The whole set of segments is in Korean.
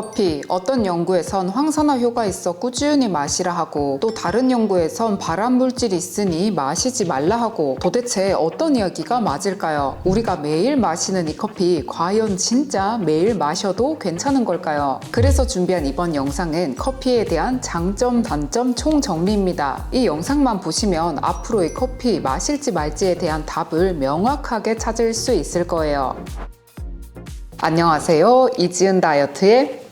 커피, 어떤 연구에선 황산화 효과 있어 꾸준히 마시라 하고 또 다른 연구에선 발암 물질이 있으니 마시지 말라 하고 도대체 어떤 이야기가 맞을까요? 우리가 매일 마시는 이 커피 과연 진짜 매일 마셔도 괜찮은 걸까요? 그래서 준비한 이번 영상은 커피에 대한 장점, 단점 총정리입니다. 이 영상만 보시면 앞으로 이 커피 마실지 말지에 대한 답을 명확하게 찾을 수 있을 거예요. 안녕하세요. 이지은 다이어트의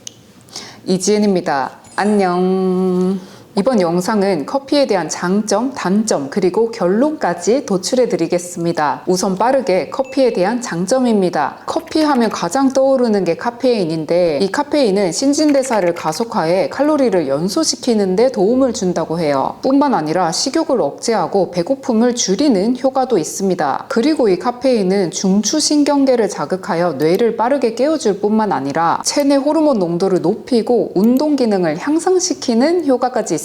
이지은입니다. 안녕. 이번 영상은 커피에 대한 장점, 단점, 그리고 결론까지 도출해 드리겠습니다. 우선 빠르게 커피에 대한 장점입니다. 커피 하면 가장 떠오르는 게 카페인인데 이 카페인은 신진대사를 가속화해 칼로리를 연소시키는 데 도움을 준다고 해요. 뿐만 아니라 식욕을 억제하고 배고픔을 줄이는 효과도 있습니다. 그리고 이 카페인은 중추신경계를 자극하여 뇌를 빠르게 깨워줄 뿐만 아니라 체내 호르몬 농도를 높이고 운동 기능을 향상시키는 효과까지 있습니다.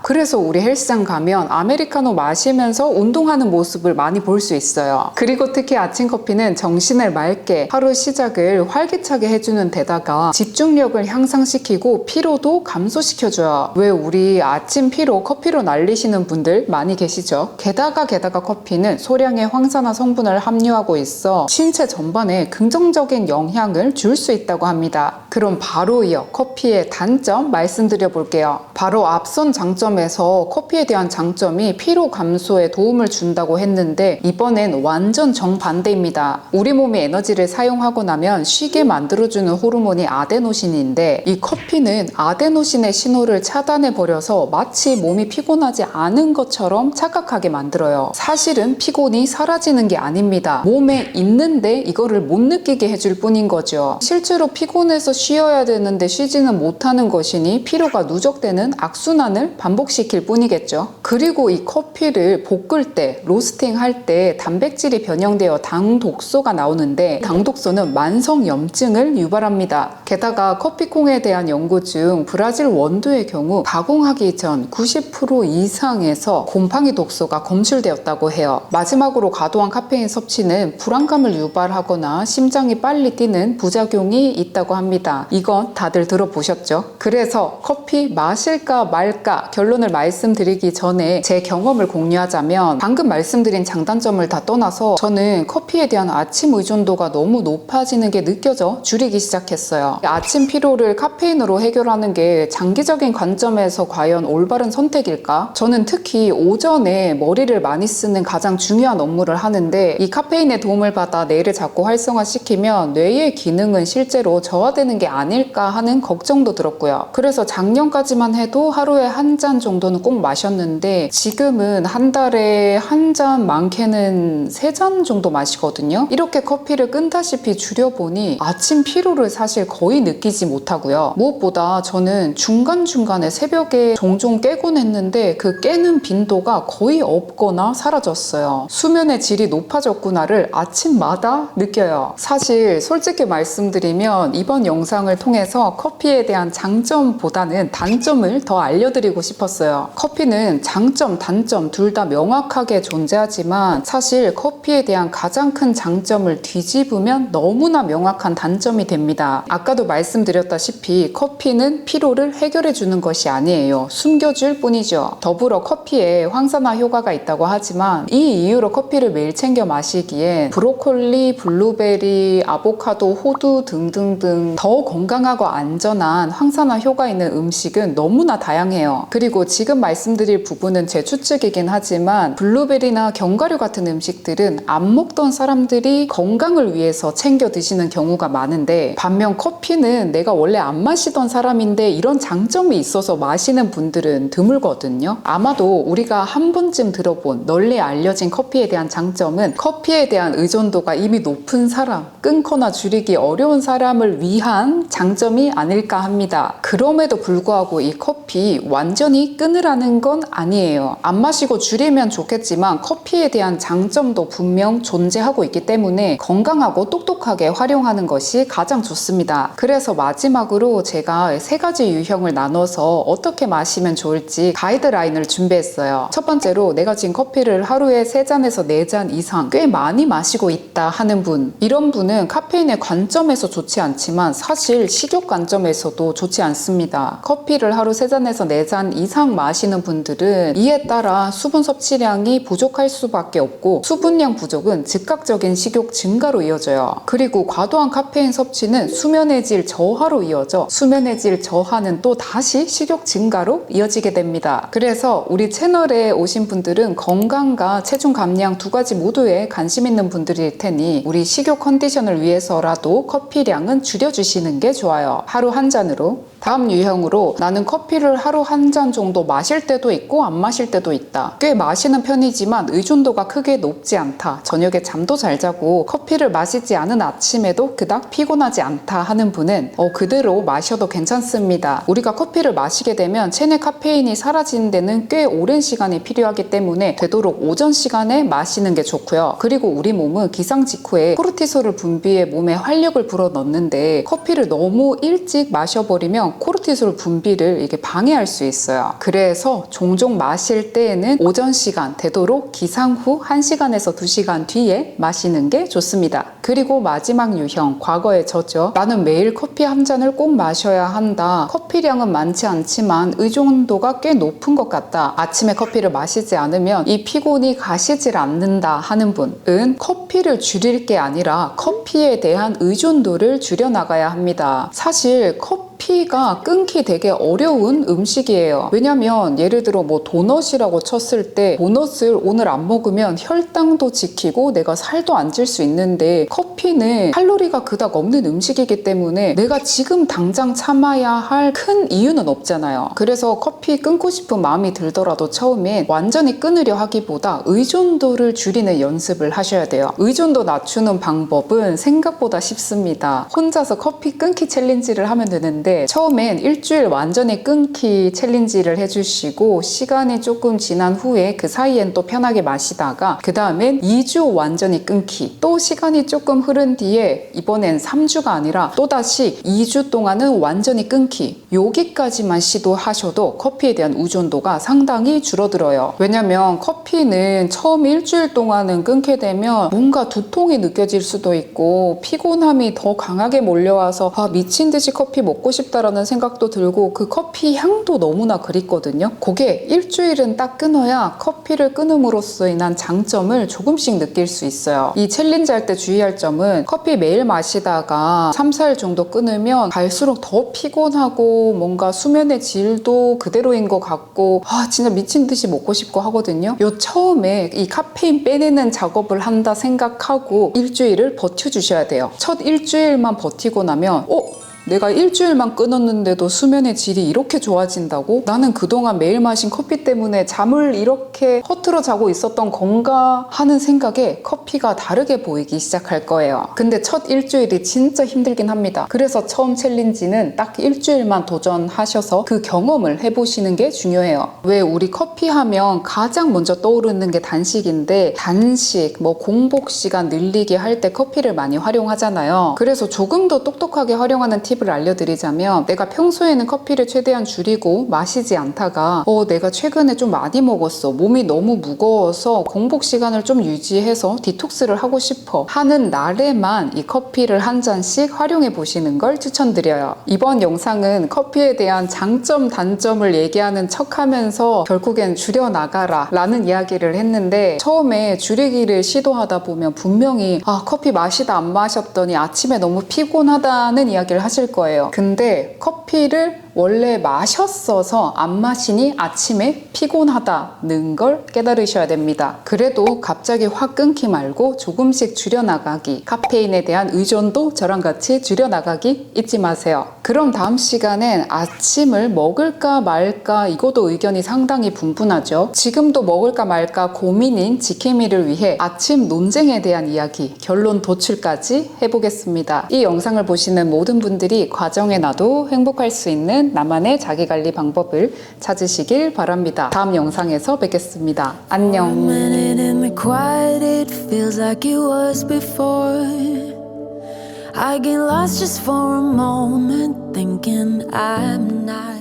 그래서 우리 헬스장 가면 아메리카노 마시면서 운동하는 모습을 많이 볼 수 있어요. 그리고 특히 아침 커피는 정신을 맑게 하루 시작을 활기차게 해주는 데다가 집중력을 향상시키고 피로도 감소시켜줘요. 왜 우리 아침 피로 커피로 날리시는 분들 많이 계시죠? 게다가 커피는 소량의 황산화 성분을 함유하고 있어 신체 전반에 긍정적인 영향을 줄 수 있다고 합니다. 그럼 바로 이어 커피의 단점 말씀드려 볼게요. 바로 앞선 장점에서 커피에 대한 장점이 피로 감소에 도움을 준다고 했는데 이번엔 완전 정반대입니다. 우리 몸이 에너지를 사용하고 나면 쉬게 만들어주는 호르몬이 아데노신인데 이 커피는 아데노신의 신호를 차단해 버려서 마치 몸이 피곤하지 않은 것처럼 착각하게 만들어요. 사실은 피곤이 사라지는 게 아닙니다. 몸에 있는데 이거를 못 느끼게 해줄 뿐인 거죠. 실제로 피곤해서 쉬어야 되는데 쉬지는 못하는 것이니 피로가 누적되는 악순환을 반복시킬 뿐이겠죠. 그리고 이 커피를 볶을 때, 로스팅 할 때 단백질이 변형되어 당독소가 나오는데 당독소는 만성염증을 유발합니다. 게다가 커피콩에 대한 연구 중 브라질 원두의 경우 가공하기 전 90% 이상에서 곰팡이 독소가 검출되었다고 해요. 마지막으로 과도한 카페인 섭취는 불안감을 유발하거나 심장이 빨리 뛰는 부작용이 있다고 합니다. 이건 다들 들어보셨죠? 그래서 커피 마실까 말까 결론을 말씀드리기 전에 제 경험을 공유하자면 방금 말씀드린 장단점을 다 떠나서 저는 커피에 대한 아침 의존도가 너무 높아지는 게 느껴져 줄이기 시작했어요. 아침 피로를 카페인으로 해결하는 게 장기적인 관점에서 과연 올바른 선택일까? 저는 특히 오전에 머리를 많이 쓰는 가장 중요한 업무를 하는데 이 카페인의 도움을 받아 뇌를 자꾸 활성화시키면 뇌의 기능은 실제로 저하되는 게 아닐까 하는 걱정도 들었고요. 그래서 작년까지만 해도 하루에 한 잔 정도는 꼭 마셨는데 지금은 한 달에 한 잔, 많게는 3잔 정도 마시거든요. 이렇게 커피를 끈다시피 줄여보니 아침 피로를 사실 거의 느끼지 못하고요. 무엇보다 저는 중간중간에 새벽에 종종 깨곤 했는데 그 깨는 빈도가 거의 없거나 사라졌어요. 수면의 질이 높아졌구나를 아침마다 느껴요. 사실 솔직히 말씀드리면 이번 영상을 통해서 커피에 대한 장점보다는 단점을 더 알려드리고 싶었어요. 커피는 장점, 단점 둘 다 명확하게 존재하지만 사실 커피에 대한 가장 큰 장점을 뒤집으면 너무나 명확한 단점이 됩니다. 아까도 말씀드렸다시피 커피는 피로를 해결해 주는 것이 아니에요. 숨겨줄 뿐이죠. 더불어 커피에 황산화 효과가 있다고 하지만 이 이유로 커피를 매일 챙겨 마시기엔 브로콜리, 블루베리, 아보카도, 호두 등등등 더 건강하고 안전한 황산화 효과 있는 음식은 너무나 다양해요. 그리고 지금 말씀드릴 부분은 제 추측이긴 하지만 블루베리나 견과류 같은 음식들은 안 먹던 사람들이 건강을 위해서 챙겨 드시는 경우가 많은데 반면 커피는 내가 원래 안 마시던 사람인데 이런 장점이 있어서 마시는 분들은 드물거든요. 아마도 우리가 한 번쯤 들어본 널리 알려진 커피에 대한 장점은 커피에 대한 의존도가 이미 높은 사람, 끊거나 줄이기 어려운 사람을 위한 장점이 아닐까 합니다. 그럼에도 불구하고 이 커피 완전히 끊으라는 건 아니에요. 안 마시고 줄이면 좋겠지만 커피에 대한 장점도 분명 존재하고 있기 때문에 건강하고 똑똑하게 활용하는 것이 가장 좋습니다. 그래서 마지막으로 제가 3가지 유형을 나눠서 어떻게 마시면 좋을지 가이드라인을 준비했어요. 첫 번째로 내가 지금 커피를 하루에 3잔에서 4잔 이상 꽤 많이 마시고 있다 하는 분, 이런 분은 카페인의 관점에서 좋지 않지만 사실 식욕 관점에서도 좋지 않습니다. 커피를 하루 3잔에서 4잔 이상 마시는 분들은 이에 따라 수분 섭취량이 부족할 수밖에 없고, 수분량 부족은 즉각적인 식욕 증가로 이어져요. 그리고 과도한 카페인 섭취는 수면의 질 저하로 이어져 수면의 질 저하는 또 다시 식욕 증가로 이어지게 됩니다. 그래서 우리 채널에 오신 분들은 건강과 체중 감량 2가지 모두에 관심 있는 분들일 테니 우리 식욕 컨디션을 위해서라도 커피량은 줄여주시는 게 좋아요. 하루 1잔으로. 다음 유형으로 나는 커피를 하루 1잔 정도 마실 때도 있고 안 마실 때도 있다. 꽤 마시는 편이지만 의존도가 크게 높지 않다. 저녁에 잠도 잘 자고 커피를 마시지 않은 아침에도 그닥 피곤하지 않다 하는 분은 그대로 마셔도 괜찮습니다. 우리가 커피를 마시게 되면 체내 카페인이 사라지는 데는 꽤 오랜 시간이 필요하기 때문에 되도록 오전 시간에 마시는 게 좋고요. 그리고 우리 몸은 기상 직후에 코르티솔을 분비해 몸에 활력을 불어넣는데 커피를 너무 일찍 마셔버리면 코르티솔 분비를 이게 방해할 수 있어요. 그래서 종종 마실 때에는 오전 시간, 되도록 기상 후 1시간에서 2시간 뒤에 마시는 게 좋습니다. 그리고 마지막 유형, 과거의 저죠. 나는 매일 커피 1잔을 꼭 마셔야 한다. 커피량은 많지 않지만 의존도가 꽤 높은 것 같다. 아침에 커피를 마시지 않으면 이 피곤이 가시질 않는다 하는 분은 커피를 줄일 게 아니라 커피에 대한 의존도를 줄여나가야 합니다. 사실 커피가 끊기 되게 어려운 음식이에요. 왜냐면 예를 들어 뭐 도넛이라고 쳤을 때 도넛을 오늘 안 먹으면 혈당도 지키고 내가 살도 안 찔 수 있는데, 커피는 칼로리가 그닥 없는 음식이기 때문에 내가 지금 당장 참아야 할 큰 이유는 없잖아요. 그래서 커피 끊고 싶은 마음이 들더라도 처음엔 완전히 끊으려 하기보다 의존도를 줄이는 연습을 하셔야 돼요. 의존도 낮추는 방법은 생각보다 쉽습니다. 혼자서 커피 끊기 챌린지를 하면 되는데, 처음엔 일주일 완전히 끊기 챌린지를 해주시고 시간이 조금 지난 후에 그 사이엔 또 편하게 마시다가 그 다음엔 2주 완전히 끊기, 또 시간이 조금 흐른 뒤에 이번엔 3주가 아니라 또다시 2주 동안은 완전히 끊기, 여기까지만 시도하셔도 커피에 대한 의존도가 상당히 줄어들어요. 왜냐면 커피는 처음 일주일 동안은 끊게 되면 뭔가 두통이 느껴질 수도 있고 피곤함이 더 강하게 몰려와서 미친 듯이 커피 먹고 싶다라는 생각도 들고 그 커피 향도 너무나 그립거든요. 그게 일주일은 딱 끊어야 커피를 끊음으로써 인한 장점을 조금씩 느낄 수 있어요. 이 챌린지 할 때 주의할 점은 커피 매일 마시다가 3, 4일 정도 끊으면 갈수록 더 피곤하고 뭔가 수면의 질도 그대로인 것 같고 진짜 미친 듯이 먹고 싶고 하거든요. 요 처음에 이 카페인 빼내는 작업을 한다 생각하고 일주일을 버텨주셔야 돼요. 첫 일주일만 버티고 나면 내가 일주일만 끊었는데도 수면의 질이 이렇게 좋아진다고? 나는 그동안 매일 마신 커피 때문에 잠을 이렇게 허투루 자고 있었던 건가 하는 생각에 커피가 다르게 보이기 시작할 거예요. 근데 첫 일주일이 진짜 힘들긴 합니다. 그래서 처음 챌린지는 딱 일주일만 도전하셔서 그 경험을 해보시는 게 중요해요. 왜 우리 커피 하면 가장 먼저 떠오르는 게 단식인데, 단식, 공복 시간 늘리기 할 때 커피를 많이 활용하잖아요. 그래서 조금 더 똑똑하게 활용하는 팁을 알려드리자면, 내가 평소에는 커피를 최대한 줄이고 마시지 않다가 내가 최근에 좀 많이 먹었어, 몸이 너무 무거워서 공복 시간을 좀 유지해서 디톡스를 하고 싶어 하는 날에만 이 커피를 1잔씩 활용해 보시는 걸 추천드려요. 이번 영상은 커피에 대한 장점 단점을 얘기하는 척 하면서 결국엔 줄여나가라 라는 이야기를 했는데, 처음에 줄이기를 시도하다 보면 분명히 커피 마시다 안 마셨더니 아침에 너무 피곤하다는 이야기를 하실 거예요. 근데 커피를 원래 마셨어서 안 마시니 아침에 피곤하다는 걸 깨달으셔야 됩니다. 그래도 갑자기 확 끊기 말고 조금씩 줄여나가기, 카페인에 대한 의존도 저랑 같이 줄여나가기 잊지 마세요. 그럼 다음 시간엔 아침을 먹을까 말까, 이것도 의견이 상당히 분분하죠. 지금도 먹을까 말까 고민인 지킴이를 위해 아침 논쟁에 대한 이야기, 결론 도출까지 해보겠습니다. 이 영상을 보시는 모든 분들이 과정에 나도 행복할 수 있는 있는 나만의 자기관리 방법을 찾으시길 바랍니다. 다음 영상에서 뵙겠습니다. 안녕. minute in the quiet, it feels like it was before. I get lost just for a moment, thinking I'm not